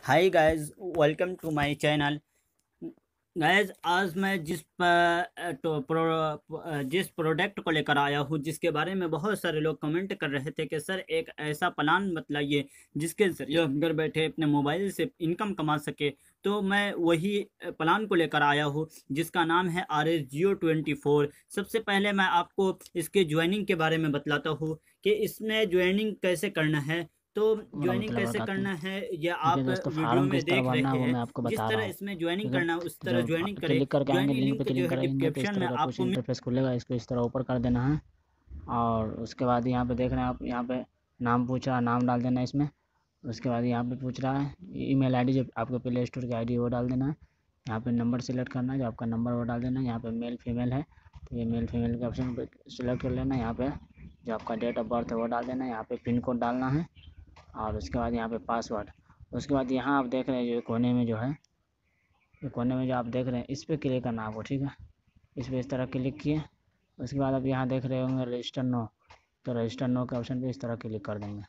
Hi guys, welcome to my channel. Guys, आज मैं जिस प्रोडक्ट को लेकर आया हूँ, जिसके बारे में बहुत सारे लोग कमेंट कर रहे थे कि सर एक ऐसा प्लान बतलाइए जिसके जरिए हम घर बैठे अपने मोबाइल से इनकम कमा सके। तो मैं वही प्लान को लेकर आया हूँ जिसका नाम है RS Jio 24। सबसे पहले मैं आपको इसके ज्वाइनिंग के बारे में बतलाता हूँ कि इसमें ज्वाइनिंग कैसे करना है। तो ज्वाइनिंग वरहमतुल्लाहि कैसे वबरकातुहू। करना है ये ठीक है आप दोस्तों, वीडियो फार्म में किस तरह देख भरना है रहे वो हैं। मैं आपको जिस बता रहा तरह हूँ। इसमें ज्वाइनिंग ठीक है, करना है उस तो तरह जब ज्वाइनिंग करें। क्लिक करके आएंगे ज्वाइनिंग लिंक पे, लिंक जो क्लिक है करेंगे तो इस डिस्क्रिप्शन में तरह का कुछ आपको इंटरफेस खुलेगा। इसको इस तरह ऊपर कर देना है और उसके बाद यहाँ पे देख रहे हैं आप, यहाँ पे नाम पूछ रहा है, नाम डाल देना है इसमें। उसके बाद यहाँ पे पूछ रहा है ईमेल आईडी, जो आपके प्ले स्टोर की आईडी वो डाल देना है। यहाँ पे नंबर सेलेक्ट करना है, जो आपका नंबर वो डाल देना है। यहाँ पे मेल फीमेल है तो ये मेल फीमेल के ऑप्शन पे सिलेक्ट कर लेना है। यहाँ पे जो आपका डेट ऑफ बर्थ है वो डाल देना है। यहाँ पे पिन कोड डालना है और उसके बाद यहाँ पे पासवर्ड। उसके बाद यहाँ आप देख रहे हैं जो कोने में जो है, ये कोने में जो आप देख रहे हैं इस पर क्लिक करना है आपको। ठीक है, इस पर इस तरह क्लिक किए। उसके बाद आप यहाँ देख रहे होंगे रजिस्टर नो, तो रजिस्टर नो के ऑप्शन पे इस तरह क्लिक कर देंगे।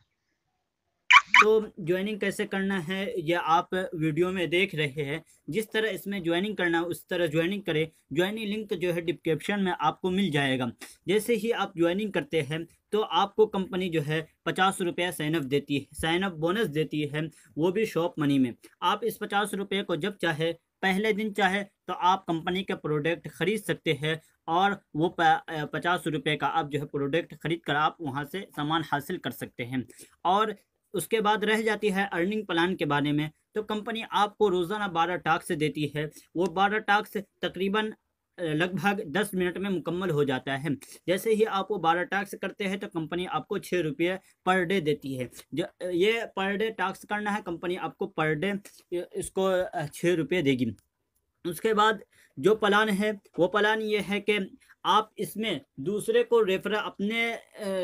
तो ज्वाइनिंग कैसे करना है ये आप वीडियो में देख रहे हैं। जिस तरह इसमें ज्वाइनिंग करना है उस तरह ज्वाइनिंग करें। ज्वाइनिंग लिंक जो है डिस्क्रिप्शन में आपको मिल जाएगा। जैसे ही आप ज्वाइनिंग करते हैं तो आपको कंपनी जो है 50 रुपया साइनअप बोनस देती है, वो भी शॉप मनी में। आप इस 50 रुपये को जब चाहे, पहले दिन चाहे तो आप कंपनी के प्रोडक्ट खरीद सकते हैं। और वो 50 रुपये का आप जो है प्रोडक्ट खरीद कर आप वहाँ से सामान हासिल कर सकते हैं। और उसके बाद रह जाती है अर्निंग प्लान के बारे में। तो कंपनी आपको रोज़ाना 12 टास्क देती है। वो 12 टास्क तकरीबन लगभग 10 मिनट में मुकम्मल हो जाता है। जैसे ही आप वो 12 टास्क करते हैं तो कंपनी आपको 6 रुपये पर डे देती है। ये पर डे टास्क करना है, कंपनी आपको पर डे इसको 6 रुपये देगी। उसके बाद जो प्लान है वो प्लान ये है कि आप इसमें दूसरे को रेफर, अपने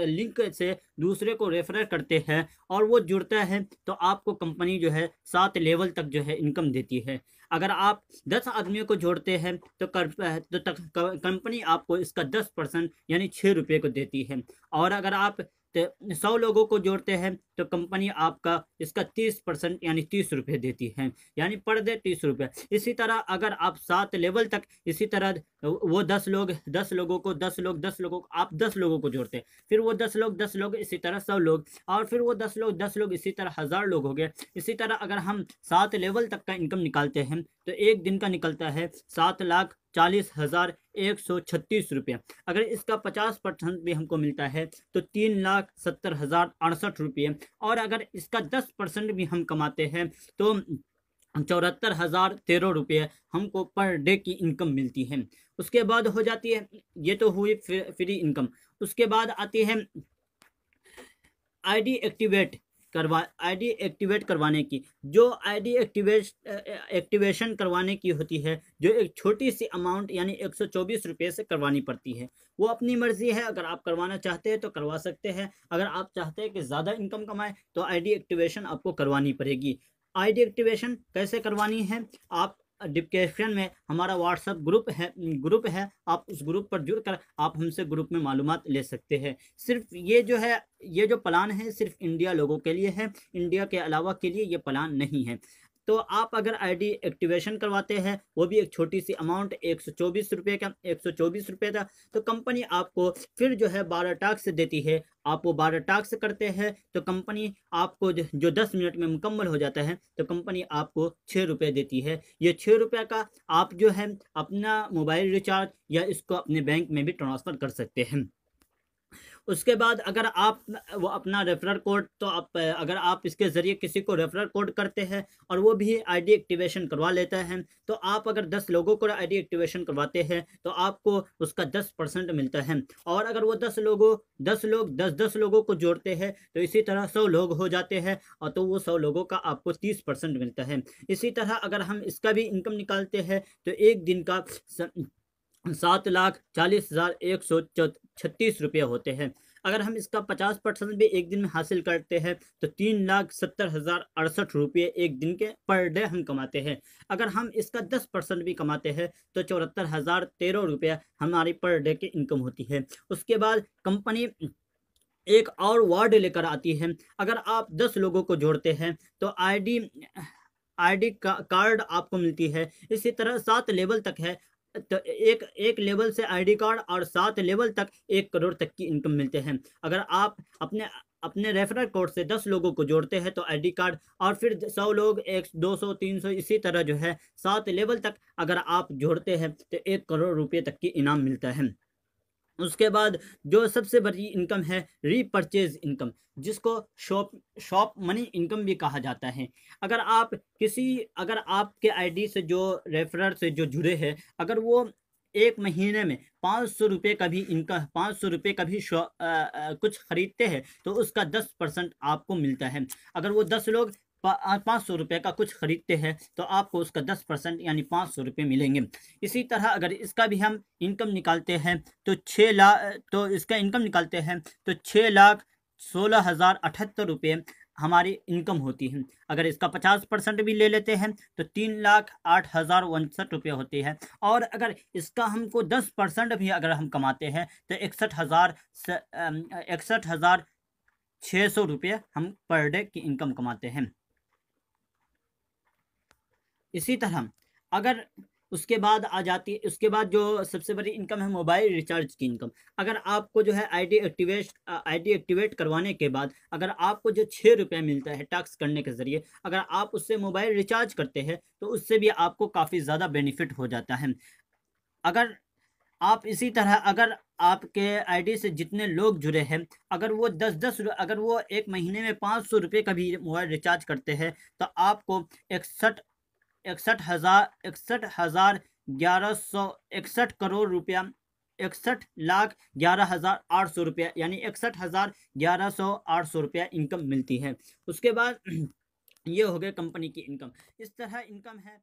लिंक से दूसरे को रेफर करते हैं और वो जुड़ता है तो आपको कंपनी जो है 7 लेवल तक जो है इनकम देती है। अगर आप 10 आदमियों को जोड़ते हैं तो कंपनी आपको इसका 10% यानी 6 रुपये को देती है। और अगर आप 100 लोगों को जोड़ते हैं तो कंपनी आपका इसका 30% यानी 30 रुपये देती है, यानी पर डे 30 रुपये। इसी तरह अगर आप 7 लेवल तक इसी तरह वो 10 लोग 10 लोगों को 10 लोग आप 10 लोगों को जोड़ते हैं, फिर वो 10 लोग इसी तरह 100 लोग, और फिर वो 10 लोग इसी तरह 1000 लोग हो गए। इसी तरह अगर हम 7 लेवल तक का इनकम निकालते हैं तो एक दिन का निकलता है 7,40,136 रुपये। अगर इसका 50% भी हमको मिलता है तो 3,70,068 रुपये। और अगर इसका 10% भी हम कमाते हैं तो 74,013 रुपये हमको पर डे की इनकम मिलती है। उसके बाद हो जाती है, ये तो हुई फ्री इनकम। उसके बाद आती है आईडी एक्टिवेट आईडी एक्टिवेट करवाने की। जो आईडी एक्टिवेशन करवाने की होती है, जो एक छोटी सी अमाउंट यानी 124 रुपये से करवानी पड़ती है। वो अपनी मर्जी है, अगर आप करवाना चाहते हैं तो करवा सकते हैं। अगर आप चाहते हैं कि ज़्यादा इनकम कमाएं तो आईडी एक्टिवेशन आपको करवानी पड़ेगी। आईडी एक्टिवेशन कैसे करवानी है, आप डिस्क्रिप्शन में हमारा व्हाट्सएप ग्रुप है, आप उस ग्रुप पर जुड़कर आप हमसे ग्रुप में मालूमात ले सकते हैं। सिर्फ ये जो प्लान है सिर्फ इंडिया लोगों के लिए है, इंडिया के अलावा के लिए ये प्लान नहीं है। तो आप अगर आईडी एक्टिवेशन करवाते हैं, वो भी एक छोटी सी अमाउंट 124 रुपये का, तो कंपनी आपको फिर जो है 12 टास्क देती है। आप वो 12 टास्क करते हैं तो कंपनी आपको जो 10 मिनट में मुकम्मल हो जाता है तो कंपनी आपको 6 रुपये देती है। ये 6 रुपये का आप जो है अपना मोबाइल रिचार्ज या इसको अपने बैंक में भी ट्रांसफ़र कर सकते हैं। उसके बाद अगर आप वो अपना रेफरल कोड, तो आप अगर आप इसके ज़रिए किसी को रेफरल कोड करते हैं और वो भी आईडी एक्टिवेशन करवा लेता है, तो आप अगर 10 लोगों को आईडी एक्टिवेशन करवाते हैं तो आपको उसका 10% मिलता है। और अगर वो 10 लोग 10 को जोड़ते हैं तो इसी तरह 100 लोग हो जाते हैं, और तो वो 100 लोगों का आपको 30% मिलता है। इसी तरह अगर हम इसका भी इनकम निकालते हैं तो एक दिन का 7,40,136 रुपये होते हैं। अगर हम इसका 50% भी एक दिन में हासिल करते हैं तो 3,70,068 रुपये एक दिन के पर डे हम कमाते हैं। अगर हम इसका 10% भी कमाते हैं तो 74,013 रुपये हमारी पर डे की इनकम होती है। उसके बाद कंपनी एक और वार्ड लेकर आती है। अगर आप 10 लोगों को जोड़ते हैं तो आईडी आईडी कार्ड आपको मिलती है। इसी तरह 7 लेवल तक है, तो एक लेवल से आईडी कार्ड और 7 लेवल तक 1 करोड़ तक की इनकम मिलते हैं। अगर आप अपने अपने रेफरल कोड से 10 लोगों को जोड़ते हैं तो आईडी कार्ड, और फिर 100 लोग, 200 300 इसी तरह जो है 7 लेवल तक अगर आप जोड़ते हैं तो 1 करोड़ रुपए तक की इनाम मिलता है। उसके बाद जो सबसे बड़ी इनकम है रीपरचेज इनकम, जिसको शॉप मनी इनकम भी कहा जाता है। अगर आपके आईडी से जो रेफरर से जो जुड़े हैं, अगर वो एक महीने में 500 रुपये का भी इनकम, 500 रुपये का भी कुछ खरीदते हैं तो उसका 10% आपको मिलता है। अगर वो 10 लोग 500 रुपये का कुछ खरीदते हैं तो आपको उसका 10% यानी 500 रुपये मिलेंगे। इसी तरह अगर इसका भी हम इनकम निकालते हैं तो 6,16,078 रुपये हमारी इनकम होती है। अगर इसका 50% भी ले लेते हैं तो 3,08,069 होती है। और अगर इसका हमको 10% भी अगर हम कमाते हैं तो 61,600 रुपये हम पर डे की इनकम कमाते हैं। इसी तरह अगर उसके बाद उसके बाद जो सबसे बड़ी इनकम है मोबाइल रिचार्ज की इनकम। अगर आपको जो है आईडी एक्टिवेट करवाने के बाद अगर आपको जो 6 रुपये मिलता है टैक्स करने के ज़रिए, अगर आप उससे मोबाइल रिचार्ज करते हैं तो उससे भी आपको काफ़ी ज़्यादा बेनिफिट हो जाता है। अगर आप इसी तरह अगर आपके आईडी से जितने लोग जुड़े हैं, अगर वो 10-10 अगर वो एक महीने में 500 रुपये का भी मोबाइल रिचार्ज करते हैं तो आपको 61,11,800 61,11,800 रुपया यानी 61,11,800 इनकम मिलती है। उसके बाद ये हो गए कंपनी की इनकम। इस तरह इनकम है।